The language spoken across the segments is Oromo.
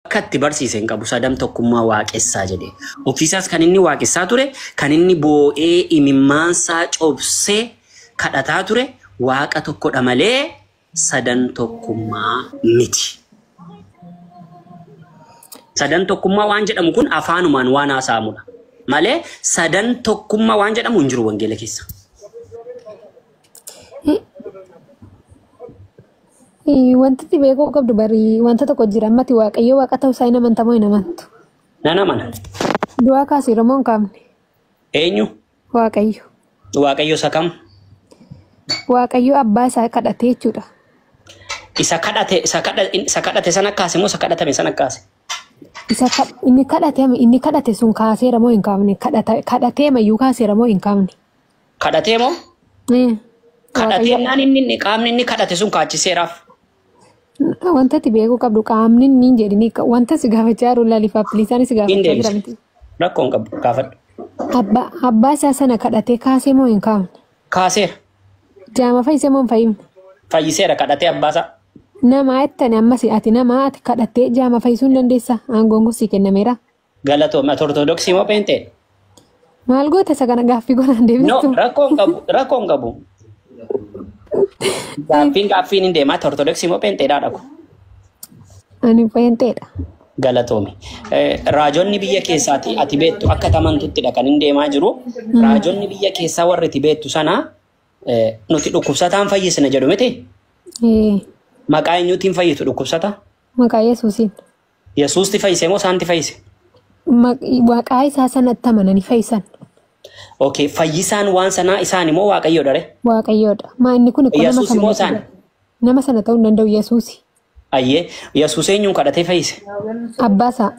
Katti barsiisen qabu sadam tokkummaa waaqessaa jedhe. Ofiisaas kan inni waaqessaa ture, kan inni boo'ee imimmaansaa cobsee kadhataa ture waaqa tokkodha malee sadan tokkummaa miti. Sadan tokkummaa waan jedhamu kun afaanumaan waan haasa'amudha. Malee sadan tokkummaa waan jedhamu hin jiru wangeela keessa. Wanti beekuu qabdu bari wanta tokko jira ammati waaqayyo waaqa ta'uu isaa hin amantamoo hin amantu. Nan amana. Du'aa kaasee Oromoo hin qabne. Eenyu? Waaqayyo. Waaqayyo isa kam? Waaqayyo abbaa isaa kadhatee jechuudha. Isa kadhate sana kaase moo isa kadhatame sana kaase? Inni kadhate sun kaaseera moo hin kaafne? Kadhatee mayyuu kaaseera moo hin kaafne? Kadhatee moo? Kadhatee naan inni qaamni inni kadhate sun kaachiseeraaf. Wanta ati beekuu qabdu qaamni inni jedhini wanta si gaafachaa jiru laalifaaf bilisaan si gaafachaa jira miti. Rakkoon qabu gaafadhu. Abbaa isaa sana kadhatee kaasee moo hin kaafne? Kaaseera. Jaama fayyisee moo hin fayyimne? Fayyiseera kadhatee abbaasaa. Nama ettani ammas ati nama ati kadhattee jaama fayyisuu hin dandeessaa? Aangoon kun si kennameera. Galatooma ortodoksii moo pentee? Maal goota isa kana gaaffii godhaan deebistu? No, rakkoon qabu. Gaaffiin hin deemaa ortodoksii moo penteedhaa dhagu? Ani penteedha. Galatoomi. Raajonni biyya keessaati ati beektu akka tamantuttidha kan hin deemaa jiru. Raajonni biyya keessaa warri ati beektu sana nuti dhukkubsataan fayyisna jedhu miti? Maqaa eenyuutiin fayyitu dhukkubsata? Maqaa Yesuusiin. Yesuusti fayyise moo isaanti fayyise? Maqaa isaa sanatti amananii fayyisan. Okay, fayyisaan waan sanaa isaan immoo waaqayyoodha re? Waaqayyoodha. Maa inni kun nama sana ta'uu hin danda'u Yesuusi. Ayyee, Yesuus eenyuun kadhatee fayyise? Abbaasaa.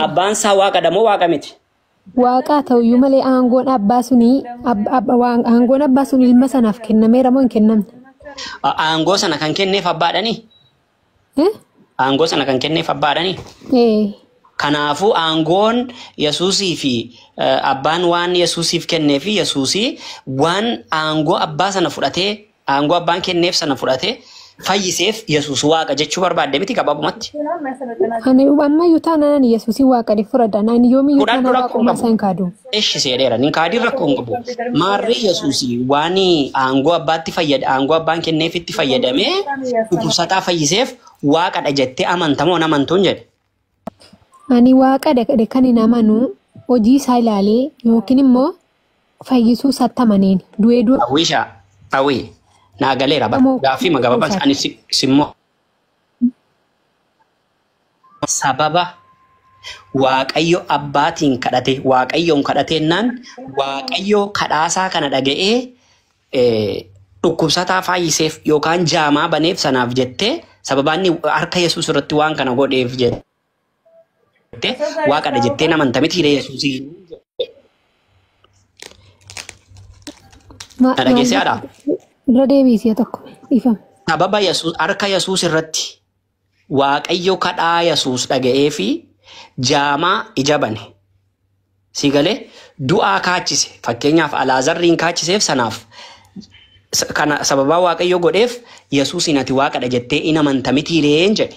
Abbaan isaa waaqadha moo waaqa miti? Waaqaa ta'uyyuu malee aangoon abbaa sunii ilma sanaaf kennameera moo hin kennamne? Aangoo sana kan kenneef abbaadhanii? Aangoo sana kan kenneef abbaadhanii? Kanaafuu aangoon Yesuusii fi abbaan waan Yesuusiif kenneefi Yesuusii waan aangoo abbaa sana fudhatee aangoo abbaan kenneef sana fudhatee fayyiseef Yesuus waaqa jechuu barbaadde miti gabaabumatti. Ani amma yoo taanaan Yesuusii waaqa ni fudhadha. Ani yoomiyyuu taanaan waaquma isaan kaadu. Eshi seedheera. Nin kaadii rakkoon qabu. Maarree Yesuusii waan aangoo abbaatti fayyada aangoo abbaan kenneefitti fayyadamee dhukkubsataa fayyiseef waaqadha jettee amantamoo namantuun jedhe. Ani waaqa dhaqee kan hin amanu hojii isaa ilaalee yookiin immoo fayyisuu isaatti amaneen du'ee du'a. Hawwishaa hawwii naa galeera gaaffii magabaabaan isaanii simmoo. Sababa waaqayyo abbaatiin kadhate waaqayyoon kadhateenaan waaqayyo kadhaasaa kana dhaga'ee dhukkubsataa fayyiseef yookaan jaamaa baneef sanaaf jettee sababaanni harka Yesuus irratti waan kana godheef jette. Waaqadha jettee namantamitti Yesuusii. Dhageessaadha. Irra deebisee tokko ifama. Sababa harka Yesuus irratti waaqayyo kadhaa Yesuus dhaga'ee fi jaamaa ija bane. Si galee du'aa kaachise fakkeenyaaf Alaazarriin kaachiseef sanaaf kana sababa waaqayyo godheef Yesuusin ati waaqadha jettee in amantamitti jedhe.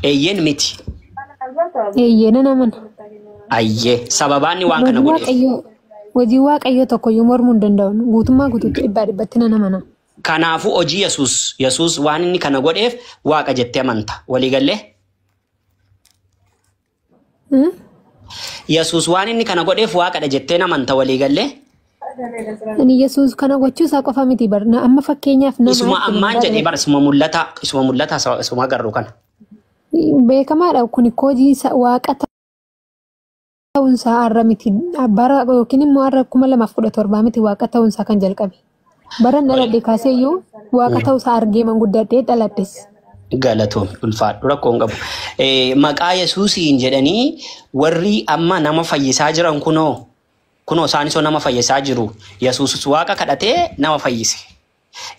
Eeyyeen miti. Eeyyeen naman. Ayyee sababaanni waan kana godheef. Hojii waaqayyo tokko yoo mormuu hin danda'u guutummaa guutuutti dhibbatti nan amana. Kanaafuu hojii Yesuus waan inni kana godheef waaqa jettee amanta. Walii gallee? Yesuus waan inni kana godheef waaqadha jettee amanta walii gallee? Ani Yesuus kana gochuu isaa qofa miti barna amma fakkeenyaaf nama. Isuma ammaan jedhee bara isuma mul'ata isuma agarru kana. Beekamaadha kun hojii waaqa ta'uunsaa har'a miti bara yookiin immoo har'a 2017 miti waaqa ta'uunsaa kan jalqabe. Bara dhaladhe kaaseeyyuu waaqa ta'uusaa argee manguddadhee dhaladhes. Galatoon ulfaadhu rakkoon qabu. Maqaa Yesuusiin jedhanii warri amma nama fayyisaa jiran kunoo isaanis nama fayyisaa jiru. Yesuus waaqa kadhatee nama fayyise.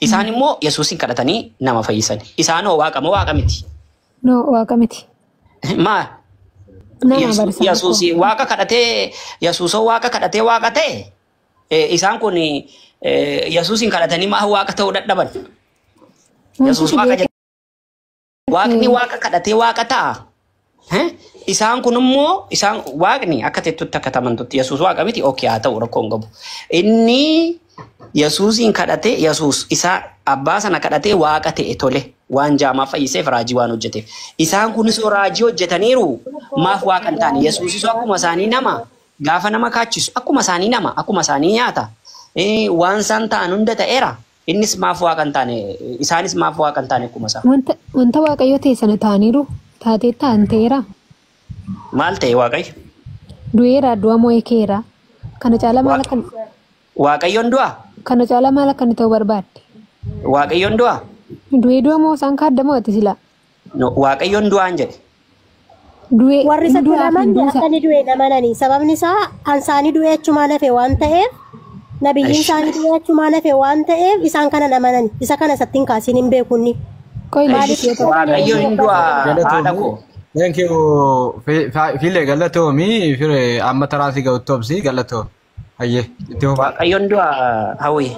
Isaan immoo Yesuusin kadhatanii nama fayyisan. Isaanoo waaqa moo waaqa miti? No waaqa miti. Maa? Yesuus waaqa kadhatee Yesuusoo waaqa kadhatee waaqa ta'e isaan kun Yesuusin kadhatanii maa waaqa ta'uu dadhaban. Yesuus waaqa Waaqni waaqa kadhatee waaqa ta'a. Isaan kun immoo isaan waaqni akka teettutti akka tamantutti Yesuus waaqa miti okey haa ta'u rakkoon qabu. Inni Yesuusin kadhatee Yesuus isaa abbaa sana kadhatee waaqa ta'e tole waan jaamaa fayyiseef raajii waan hojjeteef. Isaan kunis raajii hojjetaniiru maaf waaqa hin taane Yesuusis akkuma isaanii nama gaafa nama kaachisu akkuma isaanii nama akkuma isaanii nyaata. Waan isaan ta'an hunda ta'eera. Innis maaf waaqa hin taane isaanis maaf waaqa hin taane akkuma isaa. Wanta waaqayyo ta'e sana ta'aniiru taatee ta'an ta'eera. Maal ta'e waaqayyo? Du'eera du'a moo'eera. Kana caalaa maal akka Waaqayyoon du'a? Kana caalaa maal akka ta'u barbaadde? Waaqayyoon du'a? Du'ee du'a moo isaan kaaddamoo ati sila? Waaqayyoon du'aan jedhe. Du'ee warri isa jedhaman akkani du'ee dhamananii sababni isaa ansaanii du'ee achumaan hafe waan ta'eef nabiyyiin isaanii du'ee achumaan hafe waan ta'eef isaan kana dhamananii isa kana sattiin kaasiin hin beekunni. Waaqayyoon du'a haadha koo. Thank you. File galatoomii fire amma taraasii ga'uttobsi galatoo. Hayyee itti hofa. Waaqayyoon du'a hawwi.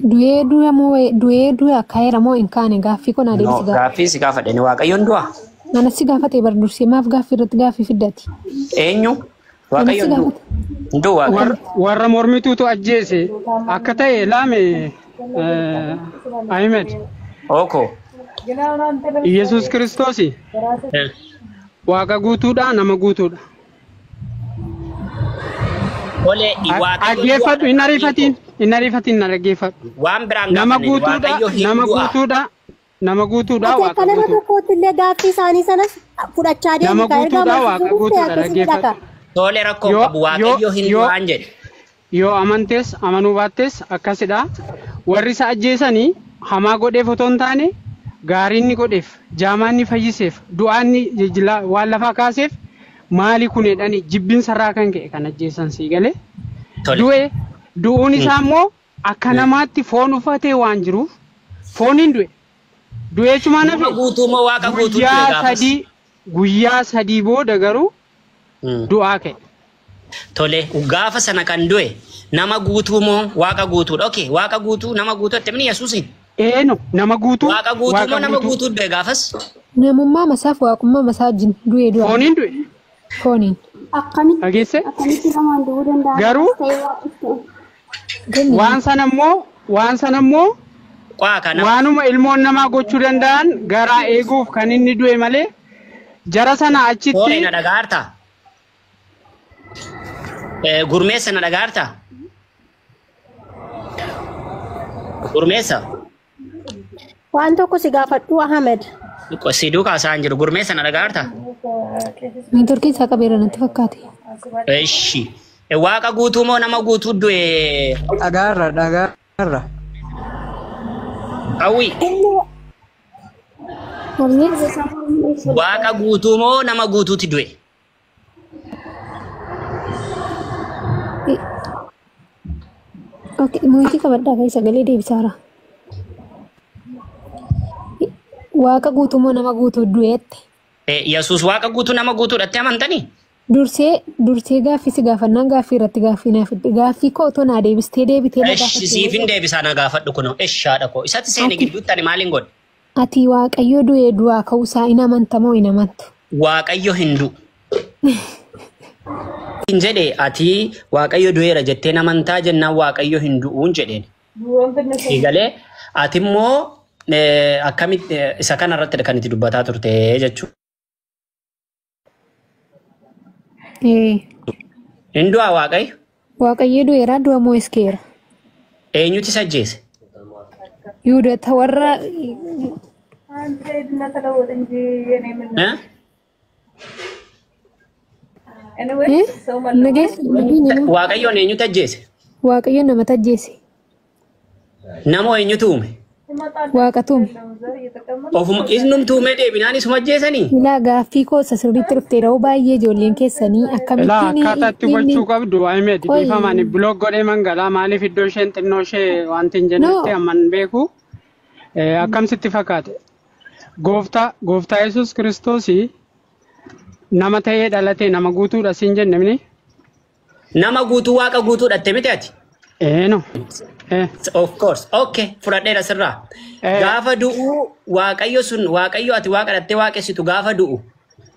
Du'ee du'a kaayera moo hin kaane gaaffii kun adeemsi gaafa. Gaaffii si gaafadhani waaqayyoon du'a. Mana si gaafatee bardursee maaf gaaffii irratti gaaffii fiddati. Eenyu? Waaqayyoon du'a. Warra mormituutu ajjeese akka ta'e laame Ahmed. Oko. Yesuus Kiristoosi. Waaqa guutuudha nama guutuudha. Ole Dhaggeeffadhu hin ariifatiin na dhaggeeffadhu. Waan biraan nama guutuudha nama guutuudha waaqa guutuudha. Nama tokkotti illee gaaffii isaanii sanas fudhachaa deemu. Nama guutuudha waaqa guutuudha dhaggeeffadhu. Tole rakkoo qabu waaqayyo hin du'aan jedhe. Yoo amantees amanuu baattees akkasidha. Warri isa ajjeesanii hamaa godheef otoo hin taane gaariin ni godheef jaamaan ni fayyiseef du'aan ni jijjilaa waan lafaa kaaseef maali kun jedhani jibbiin sarraa kan ka'e kan ajjeesan sii galee du'uun isaa immoo akka namaatti foon uffatee waan jiruuf fooniin du'e cumaan hafe guyyaa sadii booda garuu du'aa ka'e. Tole gaafa sana kan du'e nama guutuu moo waaqa guutuudha? Okay waaqa guutuu nama guutuu attamiin Yesuusin? No nama guutuu waaqa guutuu moo nama guutuu du'e gaafas? Namummaa masaaf waaqummaa masaa wajjin du'e du'a. Fooniin du'e. Fooniin. Dhageesse? Garuu waan sana immoo waanuma ilmoon namaa gochuu danda'an garaa eeguuf kan inni du'e malee jara sana achitti. Horii na dhagaarta? Gurmeessa na dhagaarta? Gurmeessa? Waan tokko si gaafadhu Ahmed. Si duukaa isaan jiru gurmeessa na dhagaarta? Turkii isaa qabeera natti fakkaate. Eshi. Waaqa guutuu moo nama guutuu du'e? Dhagaarra. Hawwi. Waaqa guutuu moo nama guutuuti du'e? Okay, mootii qabadhaa fi sagalee deebisaara. Waaqa guutuu moo nama guutuu du'eette? Yesuus waaqa guutuu nama guutuudhaatti amantanii? Dursee gaaffii si gaafannaan gaaffii irratti gaaffii naaf fidde. Gaaffii koo otoo naa deebistee deebitee na gaafatte. Siifin deebisaa na gaafadhu kunoo. Haadha koo. Isatti seeni gidduutti ani maaliin godhe? Ati waaqayyo du'ee du'aa ka'uusaa hin amanta moo hin amantu? Waaqayyo hin du'u. Hin jedhe ati waaqayyo du'eera jettee amantaa jennaan waaqayyo hin du'uun jedheen. Egalee ati immoo akkamitti isa kanarratti kan itti dubbataa turte jechuudha. Hin du'aa waaqayyo? Waaqayyo du'eera du'a moo iskeera? Eenyuti isa ajjeese? Yuudota warra Waaqayyoon eenyutu ajjeese? Waaqayyoon namatti ajjeese. Namoo eenyutu uume? Waaqatu uume. Ofuma isnumtu uume deebinaan isuma ajjeesanii? Ilaa gaaffii koo sirriitti dhuftee yeroo baay'ee ijoolleen keessanii akkamittiin akkaataa itti hubachuu qabdu Ahmed dhiifamaan biloog godhee mangalaa maaliif iddoo isheen xinnoo ishee wanti hin jennetti amman beeku akkamsitti fakkaate gooftaa Yesuus Kiristoosii nama ta'ee dhalatee nama guutuudha siin jenne mini? Nama guutuu waaqa guutuudha miti ati? No. Of course. Okay. Fudhadheera sirraa. Gaafa du'u waaqayyo sun waaqayyo ati waaqa dhattee waaqessitu gaafa du'u.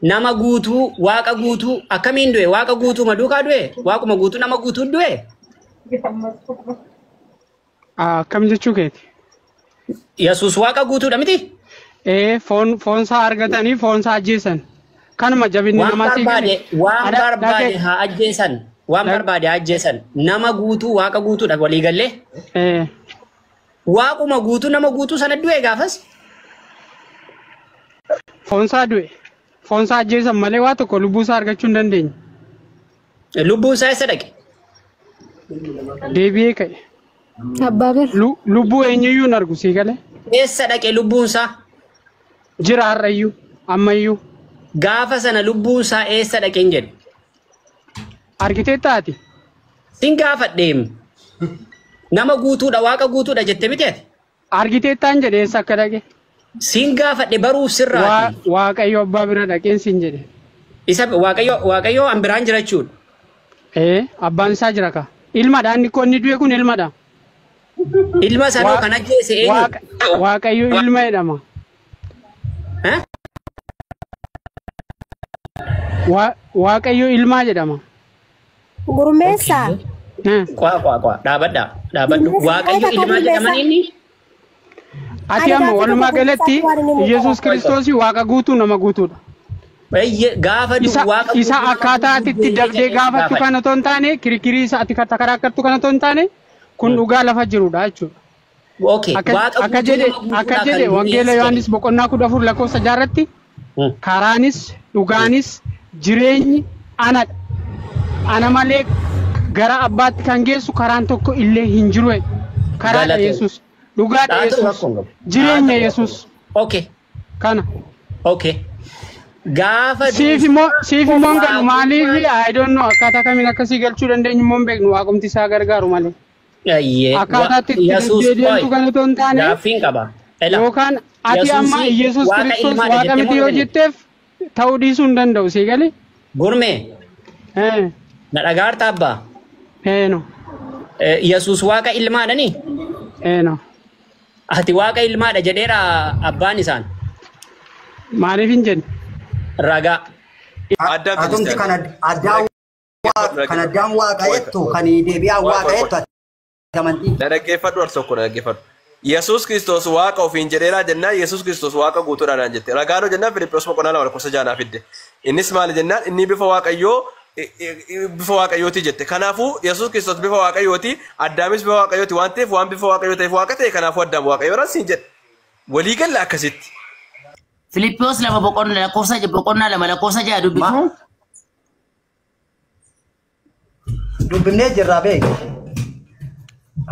Nama guutuu waaqa guutuu akkamiin du'e waaqa guutuu maduukaa du'e waaquma guutuu nama guutuu du'e. Akkam jechuu keeti? Yesuus waaqa guutuudha miti? Foon isaa argatanii foon isaa ajjeesan. Kanuma jabinni namaatti galee. Waan barbaade haa ajjeesan. Waan barbaade haa ajjeesan. Nama guutuu waaqa guutuudha walii gallee. Waaquma guutuu nama guutuu sana du'e gaafas? Foon isaa du'e. Foon isaa ajjeesan malee waa tokko lubbuu isaa argachuu hin dandeenye. Lubbuu isaa eessa dhaqe? Deebi'ee ka'e. Abbaa bir. Lubbuu eenyuyyuu hin argu sii galee. Eessa dhaqe lubbuun isaa? Jira har'ayyuu ammayyuu. Gaafa sana lubbuun isaa eessa dhaqe hin jedhu? Argitee taati? Sin gaafadheem. Nama guutuudha waaqa guutuudha jette miteeti? Argitee taan jedhe eessa akka dhaqe? Sin gaafadhe baruuf sirraati. Waaqayyo abbaa bira dhaqeen sin jedhe. Isa waaqayyo an biraan jira jechuudha. Abbaan isaa jira ka. Ilmadha inni ko inni du'e kun ilmadha. Ilma sanuu kan ajjeese eenyu? Waaqayyo ilma jedhama. Waaqayyo ilmaa jedhama. Gurmeessa. Kwa dhaabadhu. Waaqayyo ilmaa jedhaman inni? Ati amma walumaa galatti Yesuus Kiristoos waaqa guutuu nama guutuudha. Gaafa waaqa isa akkaataa ati itti dabdee gaafattu kana otoo hin taane kirikirii isa ati karaakkartu kana otoo hin taane kun dhugaa lafa jirudha jechuudha. Akka jedhe wangeela Yohaannis boqonnaa 14 lakkoofsa 6 irratti karaanis dhugaanis jireenyi anadha. Ana malee gara abbaatti kan geessu karaan tokko illee hin jiru. Karaadha Yesuus. Dhugaadha Yesuus. Jireenya Yesuus. Kana. Gaafa siif immoo galu maaliif I don't know akkaataa kamiin akkasii galchuu dandeenyu immoo hin beeknu waaqumti isaa gargaaru malee. Akkaataatti itti deemtu kan otoo hin taane gaaffiin qaba. Yookaan ati amma Yesuus Kiristoos waaqa miti yoo jetteef ta'uu dhiisuu hin danda'u sii galee. Gurmee. Na dhagaarta abbaa. No. Yesuus waaqa ilmaadhani? No. Ati waaqa ilmaadha jedheera abbaan isaan. Maaliif hin jenne? Ragaa. Atumti kan addaan waaqa jettu kan deebi'aa waaqa jettu amantii. Dhaggeeffadhu al-tokko dhaggeeffadhu. Yesuus Kiristoos waaqa ofiin jedheeraa jennaan Yesuus Kiristoos waaqa guutuudhaan jette. Ragaadoo jennaan Filiphos boqonnaa 2 lakkoofsa 6 fidde. Innis maali jennaan inni bifa waaqayyooti jette. Kanaafuu Yesuus Kiristoos bifa waaqayyooti, Addaamis bifa waaqayyooti waan ta'eef waan bifa waaqayyoo ta'eef waaqa ta'e kanaafuu Addaam waaqayyoodhaan siin jedhe. Walii galla akkasitti. Filiphos lama boqonnaa lama lakkoofsa 6 dubbifu. Dubbifnee jirraa beeku.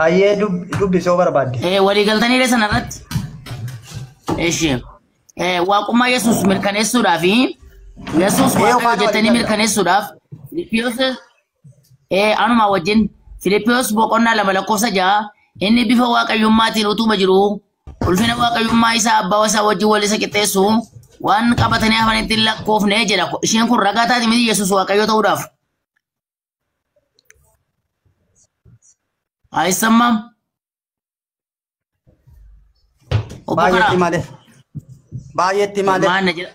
Ayyee dubbisoo barbaadde. Walii galtanii sana irratti. Waaqummaa Yesuus mirkaneessuudhaaf Yesuus waaqayyo jettanii mirkaneessuudhaaf Filiphos anuma wajjin Filiphos boqonnaa 2 lakkoofsa 6 inni bifa waaqayyommaatiin utuma jiru ulfina waaqayyummaa isaa abbaa isaa wajjin wal isa qixxeessu waan qabatanii hafanitti lakkoofne jedha. Isheen kun ragaa taati miti Yesuus waaqayyo ta'uudhaaf. Aisamam. Baay'eetti malee. Baay'eetti malee. Maana jedha.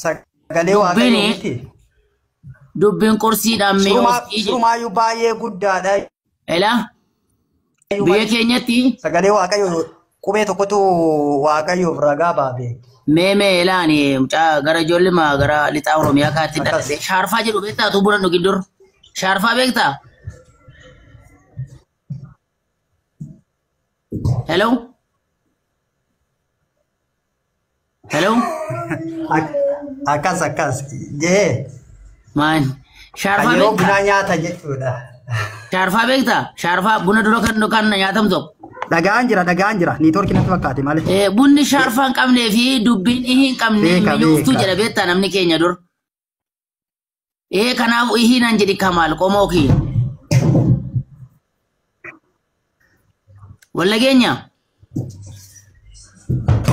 Sagalee waaqayyo miti. Dubbiin kursiidhaan mi'ooftii jedhu. Sumaayyuu baay'ee guddaadha. Elaa. Biyya keenyatti. Sagalee waaqayyo qubee tokkotu waaqayyoof ragaa baate. Mee elaani mucaa gara ijoollee gara lixaa Oromiyaa kaatti dadhabee shaarfaa jedhu beektaa tu buna dhugin dur. Shaarfaa beektaa? Hello? Hello? Akkas. Jee. Maan. Shaarfaa beektaa? Yeroo buna nyaata jechuudha. Shaarfaa beektaa? Shaarfaa buna dura kan nyaatamu tokko. Dhagaan jira. Niitoorkii natti fakkaate malee. Bunni shaarfaa hin qabnee fi dubbiin hin qabne mi'ooftuu jedha beektaa namni keenya dur. Kanaaf hiinan jedhi kamaal qomoo kii. Walla keenya.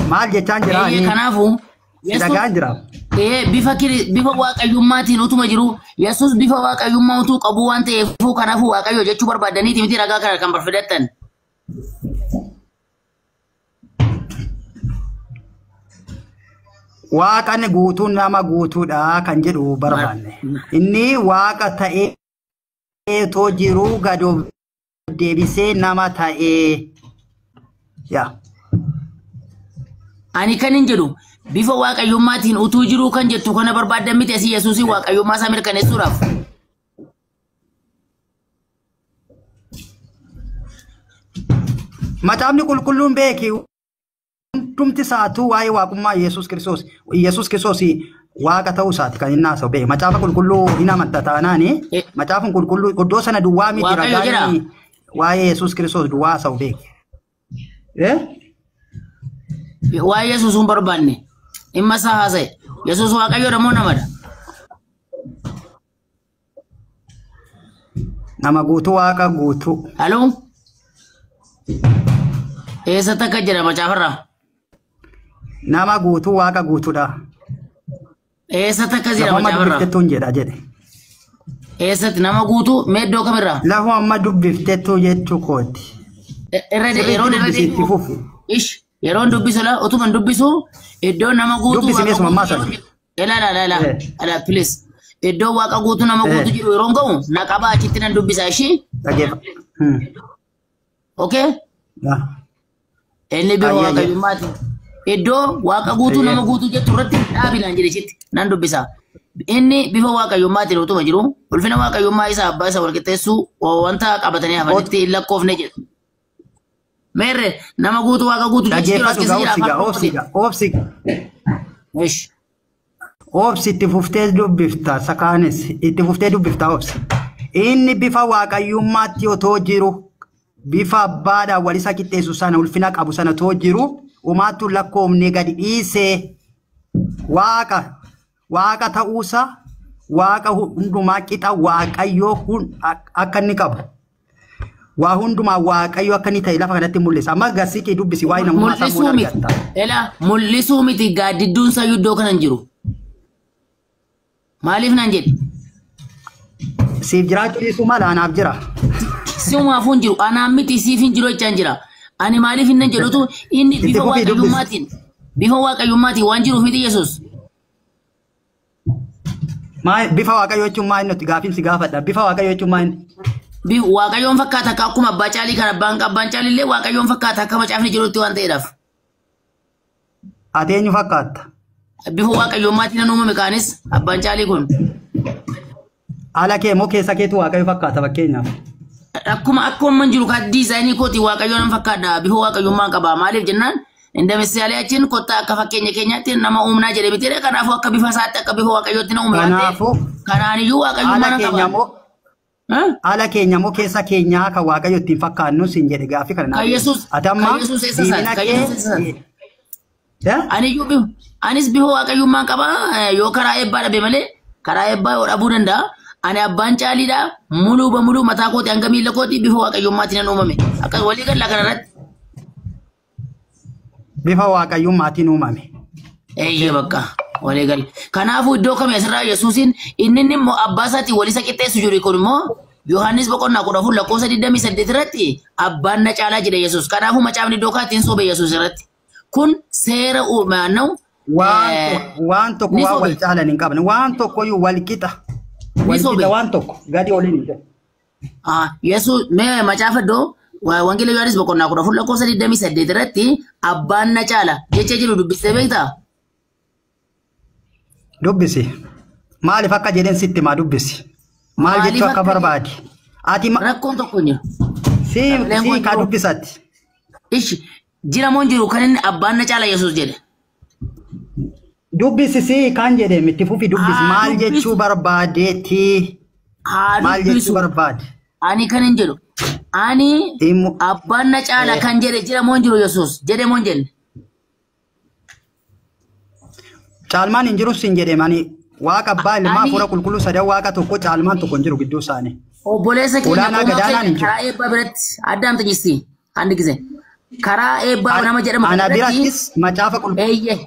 Maal jechaan jira? Kanaafu. Dhagaan jira. bifa waaqayyummaatiin utuma jiru Yesuus bifa waaqayyummaa utuu qabu waan ta'eef kanaafuu waaqayyo jechuu barbaadaniiti miti ragaa kana kan barbaadatan. Waaqni guutuun nama guutuudha kan jedhu barbaanne. Inni waaqa ta'ee too jiru gadoo deebisee nama ta'ee. Yaa. Ani kan hin jedhu bifa waaqayyummaatiin utuu jiru kan jettu kana barbaadan miti asii Yesuusii waaqayyummaa isaa mirkaneessuudhaaf. Macaafni qulqulluun beeki hundumti saatuu waa'ee waaqummaa Yesuus Kiristoos waaqa ta'uu isaati kan inni haasa'u beeki. Macaafa qulqulluu hin amantaa taanaani macaafni qulqulluu iddoo sana duwwaa miti ragaan waa'ee Yesuus Kiristoos duwwaa haasa'u beeki. Waa'ee Yesuus hin barbaanne dhimma isaa haasa'e Yesuus waaqayyoodha moo namadha? Nama guutuu waaqa guutuu. Haloo? Eessatti akka jedha macaafarraa? Nama guutuu waaqa guutuudha. Eessatti akka jedha macaafarraa? Lafuma dubbiftettuun jedha jedhe. Eessatti nama guutuu meeddoo kamirraa? Lafuma dubbiftettuu jechuu kooti. Yeroon dubbisula utuman dubbisu iddoo nama guutuu dubbisinees mammaa sana. Ela please iddoo waaqa guutuu nama guutuu jiru yeroon ga'u na qabaa achitti nan dubbisa ishii. Okay? Inni bifa waaqayyummaati. Iddoo waaqa guutuu nama guutuu jettu irratti dhaabilaan jedhisitti nan dubbisa. Inni bifa waaqayyummaatiin utuma jiru ulfina waaqayyummaa isaa abbaa isa walqixxeessuu wanta qabatanii hafanitti hin lakkoofne jedhu. Merre nama guutuu waaqa guutuu Obsi itti fuftee dubbifta sakaanis itti fuftee dubbifta obsi. Inni bifa waaqayyummaatti otoo jiru bifa abbaadhaan wal isa qixxeessu sana ulfina qabu sana otoo jiru umaattu lakkoofne gadi dhiisee waaqa ta'uusa waaqa hundumaa qixa waaqayyoo akka inni qabu. Waa hundumaa waaqayyo akka inni ta'e lafa kanatti mul'isa. Amma garsiikee dubbisi waa'ee namummaa isaa muudaa argatta. Mul'isuu miti gaaddidduun isaa iddoo kana hin jiru. Maaliif nan jedhi? Siif jiraachuu dhiisuu mala anaaf jira. Siumaafuu hin jiru. Anaaf miti siif hin jiru jechaan jira. Ani maaliif hin jedhutu inni bifa waaqayyummaatiin waan jiruuf miti Yesuus. Bifa waaqayyoo jechuun maal nuti gaafiinsi gaafadha. Bifa waaqayyoo jechuun maal? Waaqayyoon fakkaata akka akkuma abbaa caalii kan abbaan caalii illee waaqayyoon fakkaata akka macaafni jirutti waan ta'eedhaaf. Ati eenyu fakkaata? Bifa waaqayyummaatiin nan uumame kaanis abbaan caalii kun. Ala kee moo keessa keetu waaqayyo fakkaata fakkeenyaaf? Akkuma jiru kan diizaayinii kooti waaqayyoon fakkaadha bifa waaqayyummaa qaba maaliif jennaan inda misaalee achiin kottaa akka fakkeenya keenyaatti nama uumnaa jedhee bitee kanaafuu akka bifa isaatti akka bifa waaqayyootti na uume waan ta'eef kanaaniyyuu waaqayyummaa qaba. Ala keenya moo keessa keenyaa kan waaqayyo ittiin fakkaannu siin jedhe gaaffii kana. Kan Yesuus eessa anis bifa waaqayyummaa qaba yoo karaa eebbaa dhabe malee karaa eebbaa yoo dhabuu danda'a. Ani abbaan caaliidha muluu bamuluu mataa kooti hanga miila kooti bifa waaqayyummaatiin nan uumame. Akka walii galla kanarratti. Bifa waaqayyummaatiin uumame. Eeyyee bakka walii galla. Kanaafuu iddoo kamii asirraa Yesuusiin inni immoo abbaa isaatiin walisa qixxeessu jiru kun immoo Yohaannis boqonnaa 14 lakkoofsa 28 irratti abbaan na caalaa jedhe Yesuus. Kanaafuu macaafni iddoo kaattiin sobe Yesuus irratti. Kun seera uumaanna'u. Waan tokko waan wal caalan hin qabne waan tokkoyyuu wal qixa. Walqixa waan tokko gadi oliin hin jedhu. Yesuus mee macaafa iddoo wangeela Yohaannis boqonnaa 14 lakkoofsa 28 irratti abbaan na caala jecha jiru dubbistee beektaa? Dubbisi. Maaliif akka jedhan sitti maa dubbisi? Maal jechuu akka barbaadi? Ati rakkoon tokko hin jiru. Si ka dubbisatti. Ishi jira moo jiru kan inni abbaan na caala Yesuus jedhe. Dubbisi si kan jedhe miti fufi dubbisi maal jechuu barbaadeeti? Maal jechuu barbaade? Ani kan hin jedhu. Ani abbaan na caala kan jedhe jira moo jiru Yesuus jedhe moo jenne? Caalmaan hin jiru sin jedhe mani waaqa abbaa ilmaa fuula qulqulluu sadan waaqa tokko caalmaan tokko hin jiru gidduu isaanii. Obboleessa keenya karaa eebbaa biratti addaan tajjisti handi gize karaa eebbaa nama jedhamu ana birattis macaafa qulqulluu. Eeyyee.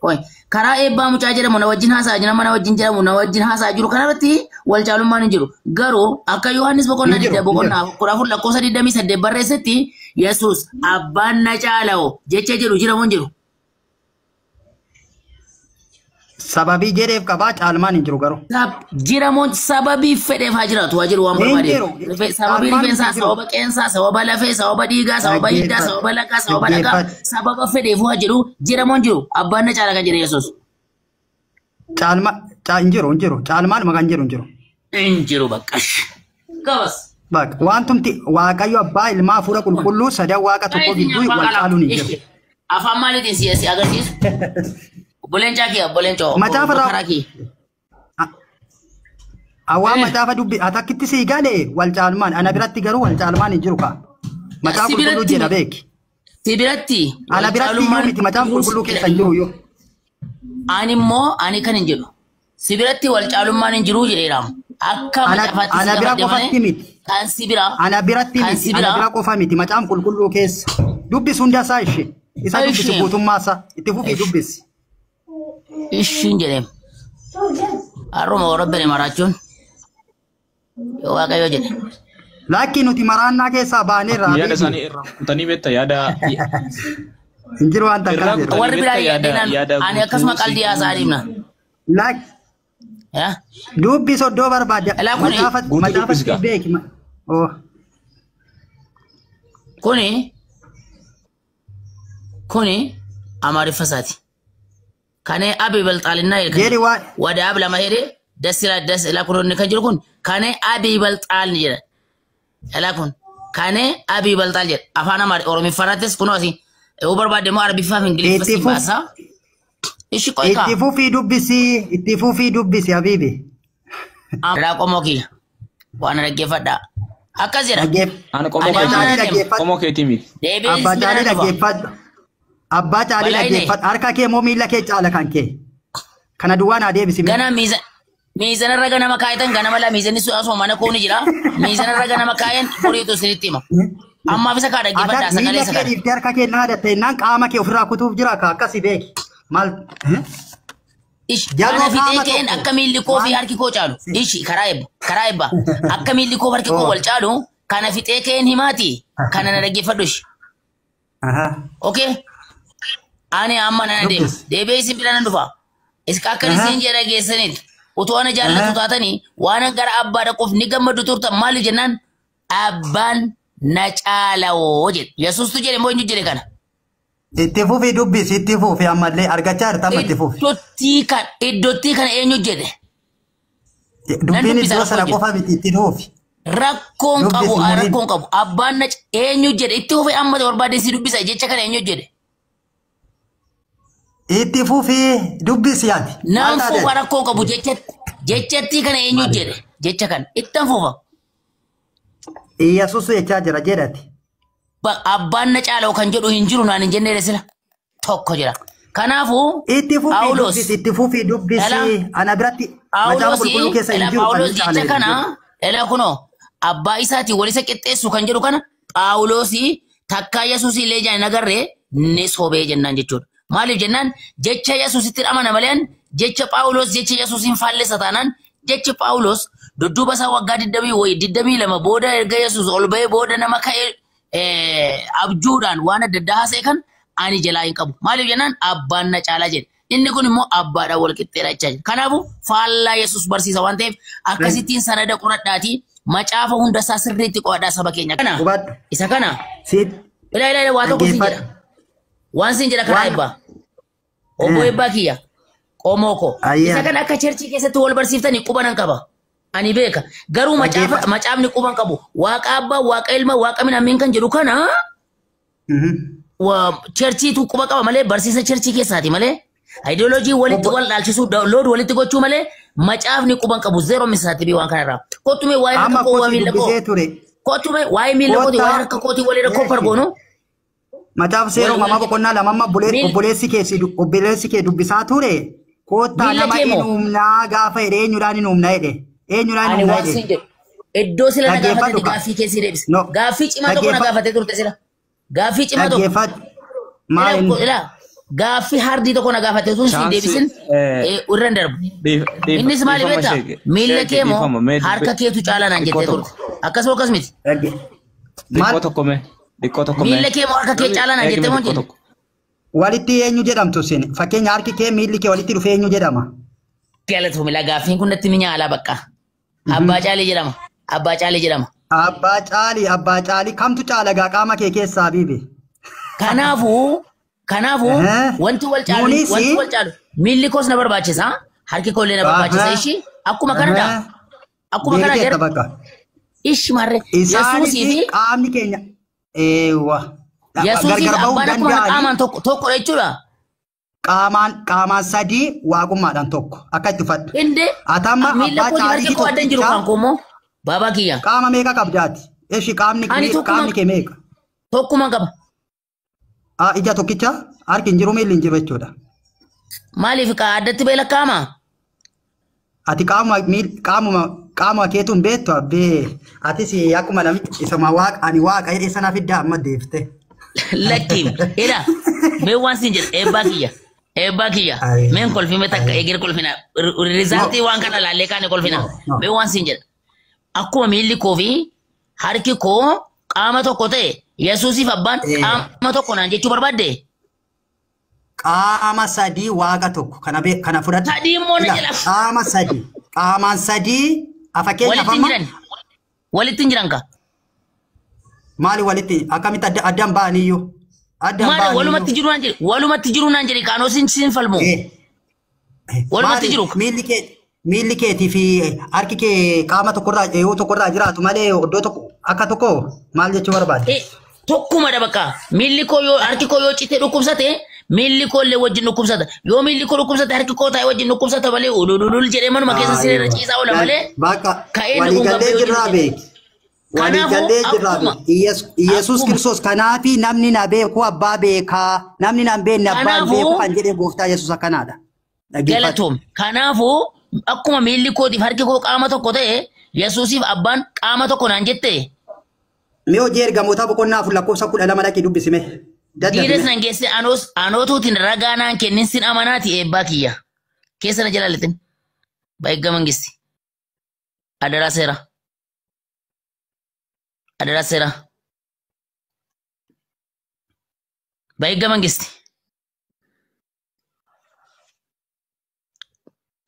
Oi, karaa eebbaa mucaa jedhamu na wajjin haasaa jira mana wajjin jedhamu na wajjin haasaa jiru kanarratti wal caalummaan hin jiru. Garuu akka Yohaannis boqonnaa 28 barreessetti Yesuus abbaan na caala'u jecha jedhu jira moo hin jiru? Sababii jedheef qabaa caalmaan hin jiru garuu. Jira moo sababii fedheef haa jiraatu haa jiru waan barbaade. Sababii rifeensaa, sababa qeensaa, sababa lafee, sababa dhiigaa, sababa hiddaa, sababa laqaa, sababa dhaqaa, sababa fedheef haa jiru. Jira moo hin jiru? Abbaan na caala kan jedhe Yesuus. Hin jiru. Caalmaan maqaan jiru. Hin jiru baqqash. Qabas. Bakka wantumti Waaqayyo abbaa ilmaa hafuura qulqulluu sadan waaqa tokko gidduu wal caaluun hin jiru. Afaan maaliitiin si agarsiisu? Boleencaa kee boleencoo. Macaafa awwaa macaafa dubbi atakkitti sii galee wal caalmaan ana biratti garuu wal caalmaan hin jiru kaa. Macaafa qulqulluu jedha beeki. Si biratti. Ana biratti iyyuu miti macaafa qulqulluu keessa hin jiru yoo. Ani immoo ani kan hin jedhu. Si biratti wal caalummaan hin jiru jedheera. Akka macaafaatti ana bira qofatti miti. Kan si bira. Ana biratti miti. Ana bira qofa miti macaafa qulqulluu keessa. Dubbisi hunda isaa ishee. Isa dubbisi guutummaa isaa. Itti fufii dubbisi. Ishiin jedheem. Har'uma warabbene marachuun. Yoo Waaqayyo jedhe. Laakki nuti maraannaa keessaa baanee irraa. Yaada isaanii irraa kutanii beektaa yaada. Hin jiru waan takkaa jedhu. Warri biraa yaadinaan ani akkasuma qalbii haasaa deemna. Laakki. Dubbi soddoo barbaada. Macaafa beeki. Kuni Amaariffasaati. Kane abi balxaalinna wada ab lama hede das ila kun kan jiru kun kane abi balxaal ni jedha ila kun kane abi balxaal jedha afaan oromi farates kuno asi o barbaade mo arabi faham ingilish fasi basa ishi koy ka itti fufi dubbisi habibi amra komoki wana ragefada akkas jedha ana komoki timi abba jali ragefada Abbaa caalii dhaggeeffadha. Harka kee moo miila kee caala kan kee? Kana duwwaan haa deebisi. Gana miizanarra ganama kaayetan ganama la miizanni asuma mana kooni jira. Miizanarra ganama kaayen furiitu sinitti hima. Ammaaf isa kaa dhaggeeffadhaa sagalee isa kana. Miila harka kee naa dhatte innaan qaama kee ofirraa kutuuf jira ka akkasi beeki. Maal? Kana fixee keen akka miilli koo fi harki koo caalu. Ishi karaa eebba. Akka miilli koo harki koo wal caalu kana fixee keen himaati. Kana na dhaggeeffadhu ishi. Okay. Ani amma na deebee isin bira nan dhufa. Iska akka isin jedha geessaniit utuu ana jaallatu taatanii waan gara abbaa dhaquuf ni gammadu turtan maali jennaan abbaan na caala'oo jedhe. Yesuustu jedhe moo eenyu jedhe kana? Itti fufi dubbisi itti fufi ammallee argachaa jirta amma itti fufi. Iddootti kana eenyu jedhe? Dubbiin iddoo sana qofa miti itti fufi. Rakkoon qabu abbaan na eenyu jedhe itti fufi amma barbaade si dubbisa jecha kana eenyu jedhe? Itti fufi dubbisi yaati. Naan fufa rakkoo qabu jechatti kana eenyu jedhe jecha kana ittan fufa. Yesuus jechaa jira jedhati. Abbaan na caala'u kan jedhu hin jiru naan hin jenne sila tokko jira. Kanaafuu itti fufi dubbisi ana biratti macaafa qulqulluu keessa hin jiru kan jecha kana ela kuno abbaa isaati walisa qixxeessu kan jedhu kana Phaawulosi takkaa Yesuus illee jaan agarree ni sobee jennaan jechuudha. Maaliif jennaan jecha Yesuusitti amana maleen jecha Phaawulos jecha Yesuusin faallessa taanaan jechi Phaawulos dudduuba isaa waggaa 22 booda erga Yesuus ol bahee booda nama ka'ee abjuudhaan waan adda addaa haasa'e kan ani jalaa hin qabu. Maaliif jennaan abbaan na caalaa jedhe. Inni kun immoo abbaadhaan wal qixxeedha jechaa jira. Kanaafuu faallaa Yesuus barsiisa waan ta'eef akkasittiin sanada qoradhaatii macaafa hundasaa sirriitti qo'adhaa saba keenya. Isa kana ilaa waa tokko siin jedha. Waan siin jedha karaa eebbaa. Obbo eebbaa kiyya. Qomooko. Isa kana akka cherchii keessatti wal barsiiftanii quba nan qaba. Ani beeka. Garuu macaafni quban qabu. Waaqa abbaa, waaqa ilma, waaqa minameen kan jedhu kana cherchiitu quba qaba malee barsiisa cherchii keessaati malee. Ideoloojii walitti wal dhaalchisuu lood walitti gochuu malee macaafni quban qabu zero misaati bi waan kanarraa. Kottume waa'ee harka koo waa miila koo. Kottume waa'ee miila kooti waa'ee harka kooti walirra koo fargoonu. Macaafa seeroo mamaa boqonnaa lamamma obboleessi kee dubbisaa ture. Koottaa nama hinumnaa gaafa jedhe eenyudhaan hinumna jedhe. Eenyudhaan hinumna jedhe. Iddoo sila na gaafate gaaffii keessi deebise. Gaaffii cimaa tokko na gaafatee turte sila. Gaaffii cimaa tokko. Maal Gaaffii hardii tokko na gaafate sun siin deebisin irra darbu. Innis maali beektaa? Miila kee moo harka keetu caalaa naan jettee turte. Akkasuma akkas miti. Dikkoo tokko mee? Dikkoo tokko mee? Miila kee moo harka kee caalaa naan jettee moo jedhu? Walitti eenyu jedhamtu sin fakkeenya harki kee miilli kee walitti dhufee eenyu jedhama? Galatoomii la gaaffiin kun natti minya alaa bakka. Abbaa caalii jedhama. Abbaa caalii jedhama. Abbaa caalii kamtu caala gaa qaama kee keessaa biibe? Kanaafuu wanti wal caalu miilli koos na barbaachisa harki koo illee na barbaachisa ishi akkuma kanadha akkuma kana jedha ishi marre Yesuusii fi qaamni keenya Yesuusii fi abbaan akkuma qaamaan tokko jechuudha. Qaamaan sadii waaqummaadhaan tokko akka itti fadhu. Inde miilla koo harki koo adda jiru kan koomoo baabaa kiyya. Qaama meeqa qabdaati? Ishi qaamni kee meeqa? Tokkuma qaba. Ija tokkicha harki hin jiru miilli hin jiru jechuudha. Maaliif addatti beela qaama? Ati qaamuma keetuun beektu abbee atis akkuma namichi isuma ani waaqa hidhee sana fiddaa amma deebite. Lakkiin ila mee waan siin jedhe eebbaa kiyya meen kolfime takka eegir kolfina rizaaltii waan kana laallee kaane kolfina mee waan siin jedhe akkuma miilli koo fi harki koo qaama tokko ta'e Yesuusiif abbaan qaama tokko naan jechuu barbaadde? Qaama sadii waaqa tokko kana fudhadhu. Sadii immoo na jedha. Qaamaan sadii fakkeenyaaf amma. Walitti hin jiran ka? Maali walitti akkamitti addaan ba'aniyyuu? Maali walumatti jiru naan jedhi kaanoo siin falmu. Walumatti jiru. Miilli keetii fi harki kee qaama tokkorraa jiraatu malee iddoo tokko akka tokko maal jechuu barbaade? Tokkuma dha bakka miilli koo yoo harki koo yoo citee dhukkubsate miilli koo illee wajjin dhukkubsata yoo miilli koo dhukkubsate harki koo taa'ee wajjin dhukkubsata malee ululul jedhee manuma keessa siree ciisaa oola malee ka'ee waliigallee jirraa beeki. Waliigallee jirraa beeki. Iyesuus Kiristoos kanaafi namni na beeku abbaa beekaa namni na beekne abbaan beeku kan jedhee gooftaa Yesuus akkanaadha. Galatoom kanaafuu akkuma miilli kootiif harki koo qaama tokko ta'e Yesuusiif abbaan qaama tokko naan jette. Mee hojii ergamoota boqonnaa afur lakkoofsa 12 dhaqii dubbisime. Diires nan geesse anootuutiin ragaa naan kennin sin amanaati eebbaa kiyya. Keessa na jalaalitin. Baay'ee mangisti. Adaraa seera. Adaraa seera. Baay'ee mangisti.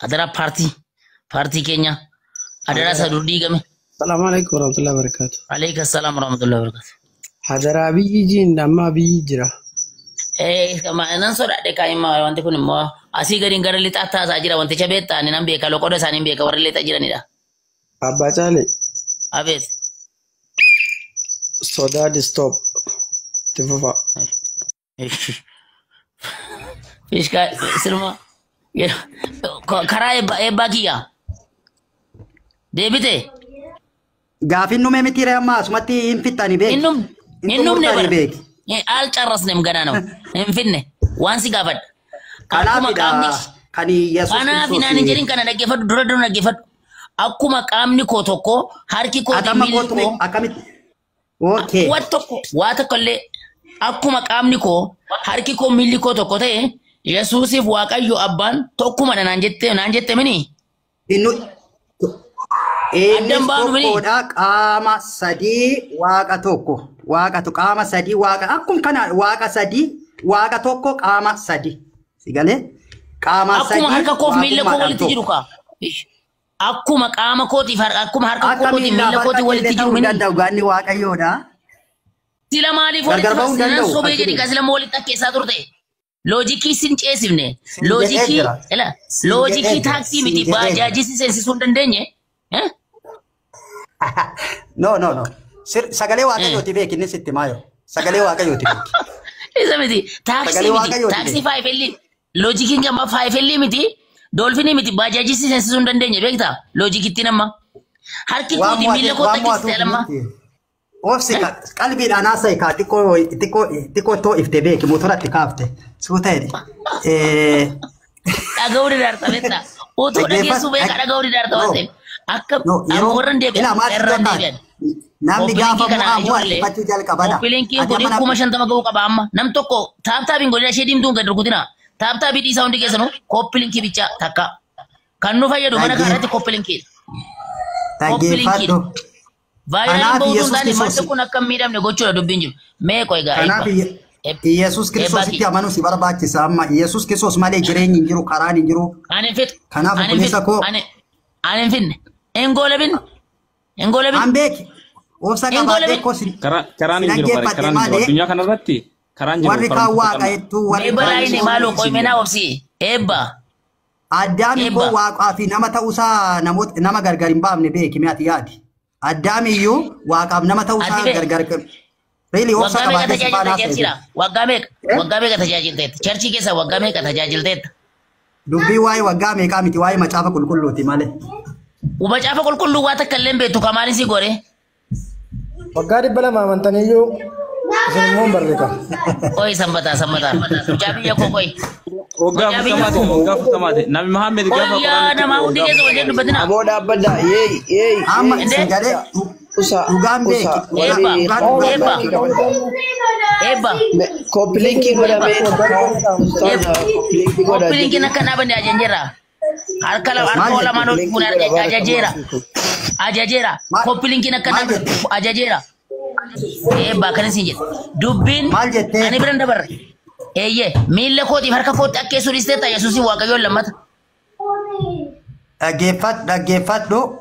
Adaraa paartii keenya. Adaraa isaa dur diigame. Assalamu alaikum warahmatullahi wabarakatuh. Alaikum assalam warahmatullahi wabarakatuh. Hadara biyyi jin amma biyyi jira. Nan sodaadhe kaa'imma wanti kun immoo asii gadiin gara lixaatti taasaa jira wanticha beektaa ani nan beeka loqoda isaanii beeka warri lixa jiranidha. Abbaa Caale. Abeet. Sodaad stop. Tifufa. Fishka sirma karaa eebbaa kiyya. Deebite. Gaafin nume miti reemma asumatti hin fixxani beeki. Innum ne beeki. Al carrasnem ganano. Hin finne. Waan si gaafadha. Akkuma qaamni kan Yesuus kanaaf naan hin jedhin kana dhaggeeffadhu dura dhaggeeffadhu. Akkuma qaamni koo tokko harki koo miilli koo akkamitti. Okay. Waa tokko illee akkuma qaamni koo harki koo miilli koo tokko ta'e Yesuusiif Waaqayyo abbaan tokkuma naan jette mini. Innis tokkodha qaama sadii waaqa tokko qaama sadii waaqa akkuma kana waaqa sadii waaqa tokko qaama sadii sigalee qaama sadii akkuma harka koof miila koo walitti jiru ka akkuma qaama kootiif akkuma harka kootiif miila kootiif walitti jiru mini danda'u gaanni waaqayyoodha. Sila maaliif walitti nan sobee jedhi ka sila walitti akkeessaa turte loojikii sin ceesifne loojikii taaksii miti baajaajii si seensisuu hin dandeenye. No. Sagalee waaqayyooti beeki inni sitti maayo. Sagalee waaqayyooti beeki. Isa miti taaksii faayifelli loojikiin gama faayifelli miti doolfinii miti baajaajii si seensisuu hin dandeenye beektaa loojikitti nama. Harki kooti miila kooti akkasii lamma. Oofsi qalbiidhaan haasa'e kaa xiqqoo too ifte beeki motoratti kaafte suu ta'edha. Dhaga'uu didaarta beektaa. Otoo dhageessuu beekaa dhaga'uu didaarta waan ta'eef. Akka warran deebi'an irraan deebi'an. Namni gaafa bu'aamu harkifachuu jalqabadha. Koppilinkii kun kuma 50 ga'uu qaba amma. Nam tokko taaptaabiin godina ishee diimtuun gad rukutina. Taaptaabii dhiisaa hundi keessanuu koppilinkii bichaa takka. Kan nu fayyadu mana kanarratti koppilinkii. Dhaggeeffadhu. Vaayiraan ba'uutuun taane madda kun akka miidhamne gochuudha dubbiin jiru. Mee qoy gaa. Kanaaf Yesus Kiristoositti amanuu si barbaachisa amma. Yesus Kiristoos malee jireenyi hin jiru, karaan hin jiru. Ani hin fedhu. Kanaaf obboleessa koo. Ani hin finne. Engoolabin. Engoolabin. An beeki. Obsa qabaatee kosi. Karaan hin jiru bare karaan hin jiru addunyaa kanarratti karaan jiru. Warri kaan waaqa hedduu warri balaayini maaloo qoy menaa obsi. Eebba. Addaami koo waaqaa fi nama ta'uusaa nama gargar hin baafne beeki mee ati yaadi. Addaami iyyuu waaqaaf nama ta'uusaa gargar. Really obsa qabaatee si faana haasa'e. Waggaa meeqa tajaajilteetta? Charchii keessa waggaa meeqa tajaajilteetta? Dubbii waa'ee waggaa meeqaa miti waa'ee macaafa qulqulluuti malee. Macaafa qulqulluu waa takka illee beektu kamaaliin si gore? Waggaa 200 amantaniyyuu isin immoo hin barreeka. Qoy sambataa. Mucaa biyya koo qoy. Waggaa 40 Nabi Muhammad gaafa Qur'aana. Nama hundi keessa wajjin dubbatina. Aboo dhaabbadda yeey. Amma isin jedhee dhugaan beeki. Eebba. Koppilinkii godhamee Koppilinkii akka dhaabanne ajanjeera. Harka lamaan ol kun ajajeera. Koppilinkii akka dhaabanne ajajeera. Eebba akkanis hin jedhe. Dubbiin ani biran dabarre. Eeyyee miilla kootiif harka kootti akkeessuu dhiisteetta Yesuusin Waaqayyoon lammata. Dhaggeeffadhu.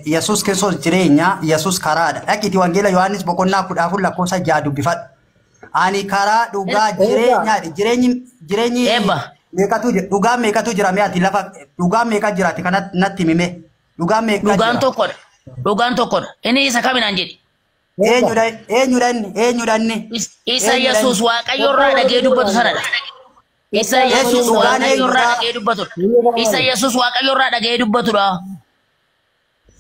Yesus Kiristoos jireenya, Yesus karaadha. Dhaqiti wangeela Yohaannis boqonnaa 14 lakkoofsa 6 dubbifadhu. Ani karaa dhugaa jireenyi meeqatu jira? Dhugaan meeqatu jira? Mee ati lafa dhugaan meeqa jiraati kanatti natti himime? Dhugaan meeqa jira? Dhugaan tokkodha. Inni isa kaminaan jedhi. Eenyudhanni? Isa Yesuus Waaqayyoorraa dhagee dubbatu sanadha. Isa Yesuus Waaqayyoorraa dhagee dubbatudha. Isa Yesuus Waaqayyoorraa dhagee dubbatudha.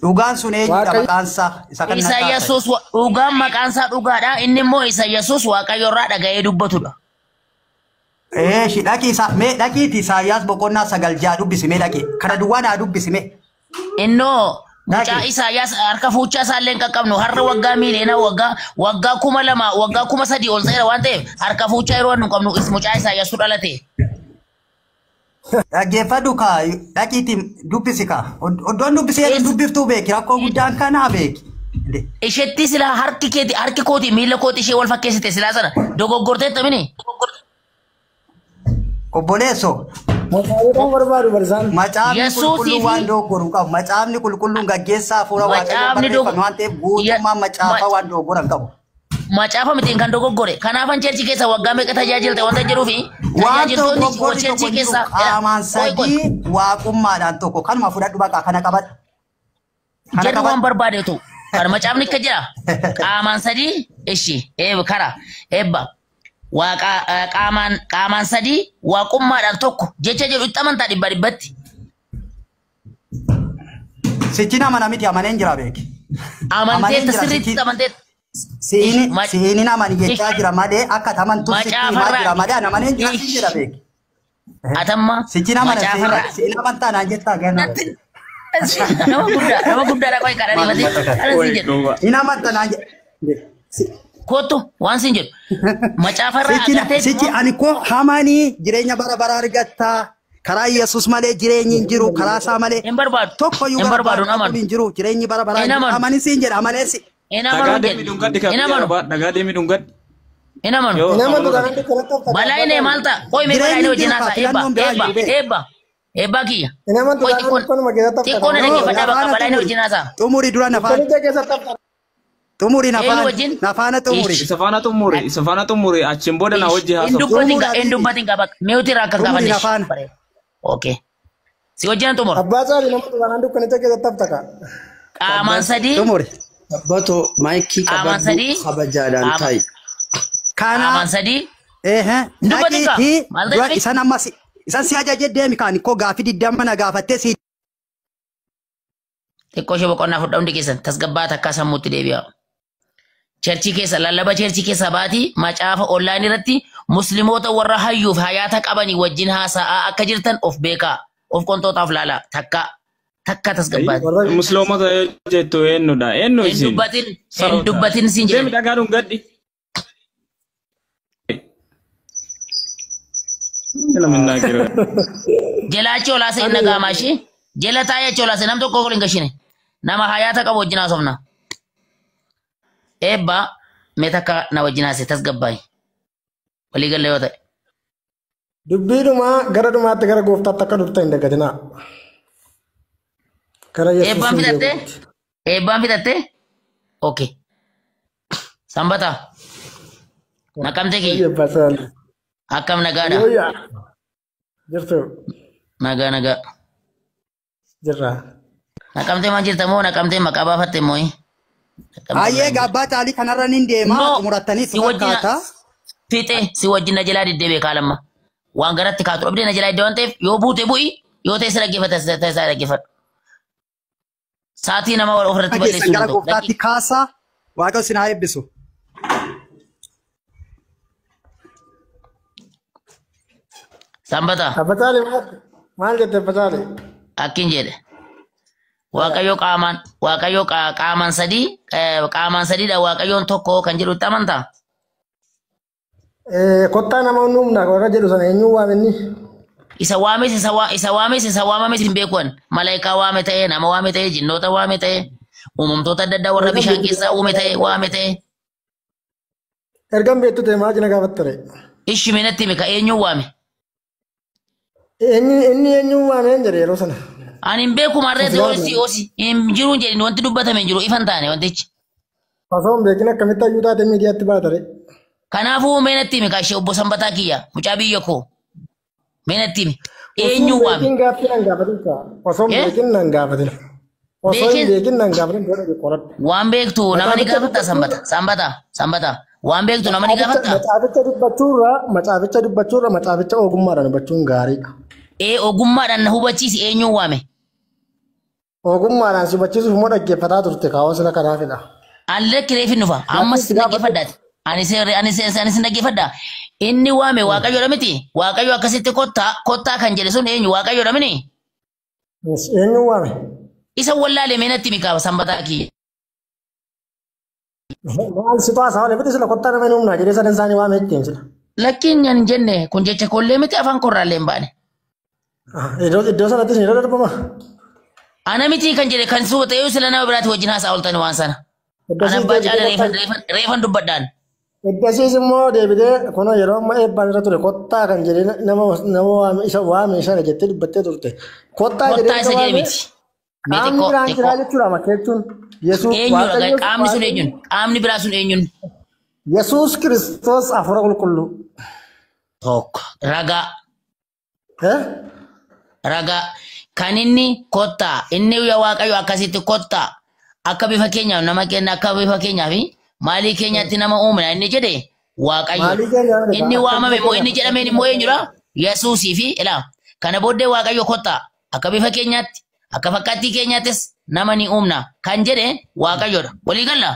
Dhugaan sun eenyudha maqaansaa? Isa Yesuus dhugaan maqaansaa dhugaadha. Inni immoo isa Yesuus Waaqayyoorraa dhaga'ee dubbatudha. Dhaqiiti Isaayyaas boqonnaa 9 dubbisime dhaqi. Kana duwwaa naa dubbisime. Innoo mucaa Isaayyaas harka fuuchaa isaallee hin qaqqabnu har'a waggaa miiliyoona waggaa 2000 waggaa 3000 ol ta'eera waan ta'eef harka fuuchaa yeroo nu qabnu mucaa Isaayyaasuu dhalate. Dhaggeeffadhu kaa dhaqiitti dubbisi kaa. Oddoon dubbisee dubbiftuu beeki rakkoo guddaan kanaa beeki. Isheetti silaa harki kooti miila kooti ishee wal fakkeessite silaa sana dogoggortee tamini. Obboleesso. Macaafni qulqulluun waan doggoru qabu. Macaafni qulqulluun gaggeessaa fuula waaqayyoo barreeffame waan ta'eef guutummaa macaafa waan doggoran qabu. Macaafa mitiin kan dogoggore. Kanaafan cheerchi keessa waggaa meeqa tajaajilte wanta jiruufi tajaajiltoonni cheerchi keessa qaamaan sadii waaqummaadhaan tokko kanuma fudhadhu baqa kana qabadha. Jedhu waan barbaadeetu. Kan macaafni akka jira. Qaamaan sadii ishi kara eebba. Qaamaan sadii waaqummaadhaan tokko jecha jedhu itti amantaa dhibbatti. Sichi nama miti amaneen jira beeki. Amanteetta sirriitti amanteetta. Siini namani jechaa jira malee akka tamantu sitti himaa jira malee namaneen jira si jira beeki. Atamma. Sichi namana siini amantaa naan jettaa kenna. Nama guddaadha qoy kadhanii mati. Ina amantaa naan jedhe. Kootu waan sin jedhu. Macaafarraa agartee. Sichi ani koo hamanii jireenya bara bara argattaa. Karaa Yesus malee jireenyi hin jiru karaa isaa malee. Hin barbaadu. Tokko yoo barbaadu hin jiru jireenyi bara bara amanii siin jedha amaneesi. Dhagaa deemi dhungadhi. Inamanu. Balaayine maal ta'a? Qoy mee balaayine wajjin haasa'a. Eebba kiyya. Qoy xiqqoon dhaggeeffadhaa bakka balaayine wajjin haasa'a. Xumurii dura nafaan. Xumurii nafaana xumurii. Isa faana xumurii achiin booda na wajji haasa'u. Hin dubbatin qaba. Mi'uuti irraa akkas gaafadhe. Okay. Si wajjin xumura. Abbaa caabi nama duraan dukkanita keessatti haftaka. Qaamaan sadii. Xumuri. Abbato maayikii qabadhu kabajaadhaan taa'i. Qaamaan sadii. Dhaqiitii isan ammas isan si ajajee deemi kaan koo gaafii diddamma na gaafattee si. Xiqqoo ishee boqonnaa fudhaa hundi keessan tasgabbaa takkaa sammuutti deebi'a. Cherchii keessa lallaba cherchii keessa baatii macaafa onlaayinii irratti musliimoota warra hayyuuf hayaata qabanii wajjin haasa'aa akka jirtan of beekaa of qontootaaf laala takka takka tasgabbaati. Musliimota jettu eenyudha? Eenyu isin? Hin dubbatin siin jedhe. Deemi dhagaadhuun gadhi. Jelaachoo laasee hin dhaga'amaa ishee. Jela taa'ee laasee nam tokko hin gashine. Nama hayaata qabu wajjin haasofna. Eebba mee takka na wajjin haasee tasgabbaayi. Walii galee yoo ta'e. Dubbiidhuma gara dhumaatti gara gooftaatti akka dhufta hin dagatinaa. Eebbaan fitattee? Eebbaan fitattee? Okay. Sambata. Naqamte kiyya. Akkam nagaadha? Jirtu. Nagaa nagaa. Jirra. Naqamte maal jirta moo naqamte maqaa baafatte moo? Ayyee gabbaa caalii kanarra ni deemaa xumurattanii fakkaata. Fiixee si wajjin na jalaa deddeebi'e kaalamma. Waan garatti kaatu dhabdee na jalaa iddoo waan ta'eef yoo buute bu'i yoo ta'e si dhaggeeffata taasisaa dhaggeeffadhu. Saatii nama ofirratti balleessuu danda'u. Gara gooftaatti kaasaa waaqa isin haa eebbisu. Sambata. Abbataalee maal jette abbataalee? Akkin jedhe. Waaqayyo qaamaan sadiidha waaqayyoon tokko kan jedhutti amantaa? Kottaa nama humna warra jedhu sana eenyuun waamenni? Isa waamames hin beekuan. Malaayikaa waame ta'e, nama waame ta'e, jinnoota waame ta'e, uumamtoota adda addaa warra bishaan keessaa uume ta'e, waame ta'e. Ergan beektu ta'e maal jina gaafattare? Ishi minatti mika eenyuun waame? Inni eenyuun waame hin jedhe yeroo sana. Ani hin beeku marree ta'e hin jiru hin jedhin wanti dubbatame hin jiru ifan taane wantichi. Osoo hin beekin akkamitti hayyuu taate miidiyaatti baatare? Kanaafuu meenatti mika ishee obbo Sanbataa kiyya mucaa biyya koo. Meenatti mi eenyu waame? Osoo hin beekin nan gaafatin. Osoo hin beekin nan gaafatin godha qoradhu. Waan beektu nama ni gaafata Sanbata. Waan beektu nama ni gaafata. Macaaficha dubbachuurra macaaficha ogummaadhaan dubbachuun gaariidha. Ogummaadhaan na hubachiisi eenyuun waame? Ogummaadhaan si hubachiisuuf immoo dhaggeeffataa turte kaawwa sila kanaafidha. Ani lekkiree fi nufa ammas dhaggeeffadhaati. Ani sin dhaggeeffadhaa. Inni waame waaqayyoodha miti. Waaqayyo akkasitti kottaa kan jedhe sun eenyu waaqayyoodha mini? Eenyu waame? Isa wallaalee meenatti mikaaba Sanbataa kiyya. Maal si taasaa oole miti sila kottaa nama hin humnaa jedhee sadan isaanii waame ittiin sila. Lakkiin hin jenne kun jecha kollee miti afaan korraallee hin baane. Iddoo sanattis ni darbama. Ana miti kan jedhe kan suuta yoo sila nama biraatti wajjin haasaa ooltani waan sana. Ana abbaa caala reefan dubbadhaan. Eddasiis immoo deebitee kun yeroo amma eebbaan irra ture kottaa kan jedhee nama isa waame isa jettee dubbattee turte. Kottaa isa jedhe miti. Qaamni biraan jiraa jechuudha makka jechuun. Eenyudha qaamni sun eenyuun? Qaamni biraa sun eenyuun? Yesuus Kiristoos hafuura qulqulluu. Tokko ragaa. Ragaa kan inni kottaa inni waaqayyo akkasitti kottaa akka bifa keenyaaf nama kenna akka bifa keenyaaf maalii keenyatti nama uumna inni jedhe waaqayyo inni waamame moo inni jedhameen immoo eenyudha? Yesuusii fi ilaa kana booddee waaqayyo kottaa akka bifa keenyaatti akka fakkaattii keenyaattis nama ni uumna kan jedhe waaqayyoodha. Walii galla?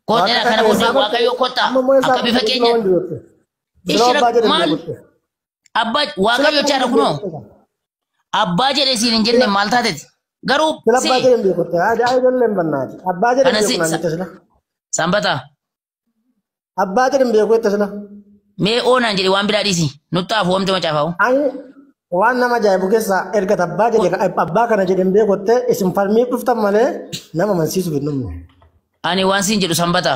Kootedha kana booddee waaqayyo kottaa akka bifa keenyaatti. Maal? Abbaa waaqayyo chaara kunoo. Abbaa jedhe siin hin jenne maal taateeti? Garuu Sanbata. Abbaa jedhan beeku jette sila. Mee oonaan jedhe waan biraa dhiisi. Nuttaaf oomte macaafaa'u. Waan nama ajaa'ibu keessaa erga abbaa kana jedhan beekutte isin falmii dhuftan malee nama amansiisuuf hin dhumne. Ani waan siin jedhu Sanbata.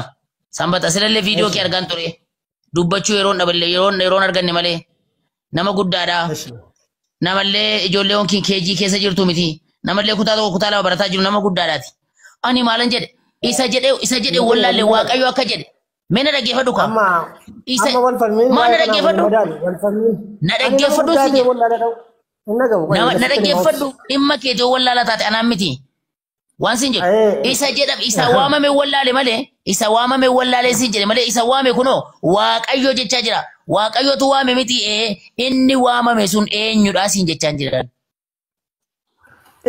Sanbata silallee viidiyoo kee argaan ture. Dubbachuu yeroon arganne malee. Nama guddaadha. Namallee ijoollee yookiin keejii keessa jirtu miti. Namallee kutaa tokko kutaa lama barataa jiru nama guddaadhaati. Ani maalan jedhe isa jedhe wallaalee waaqayyo akka jedhe. Mee na dhaggeeffadhu kaa. Maa na dhaggeeffadhu. Na dhaggeeffadhu si jedhe. Na dhaggeeffadhu dhimma keetii wallaala taate anaan miti. Waan sin jedhu isa jedham isa waamame wallaale malee isa waamame wallaale sin jedhe malee isa waame kunoo waaqayyo jechaa jira. Waaqayyotu waame miti inni waamame sun eenyudha sin jechaan jira.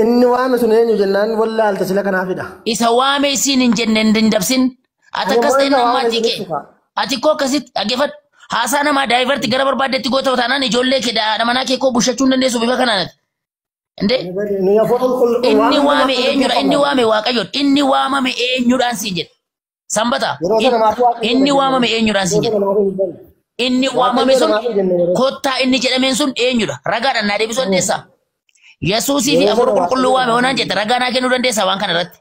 Inni waame sun eenyu jennaan wallaalte sila kanaafidha. Isa waame isin hin jenne hin dabsin. Ati akkas ta'e namaa xiqqee. Ati koo akkasitti dhaggeeffadhu. Haasaa namaa daayivarti gara barbaaddetti goota taanaan ijoollee kee dha manaa kee koo bushachuu hin dandeessu bifa kanaanati. Inde inni waame eenyudha inni waame waaqayyo inni waamame eenyudhaan siin jedhe sanbata inni waamame eenyudhaan siin jedhe inni waamame sun kottaa inni jedhameen sun eenyudha ragaadhaan naa deebisuu dandeessaa Yesuusii fi Hafuura Qulqulluu waame onaan jette ragaa naa kennuu dandeessaa waan kana irratti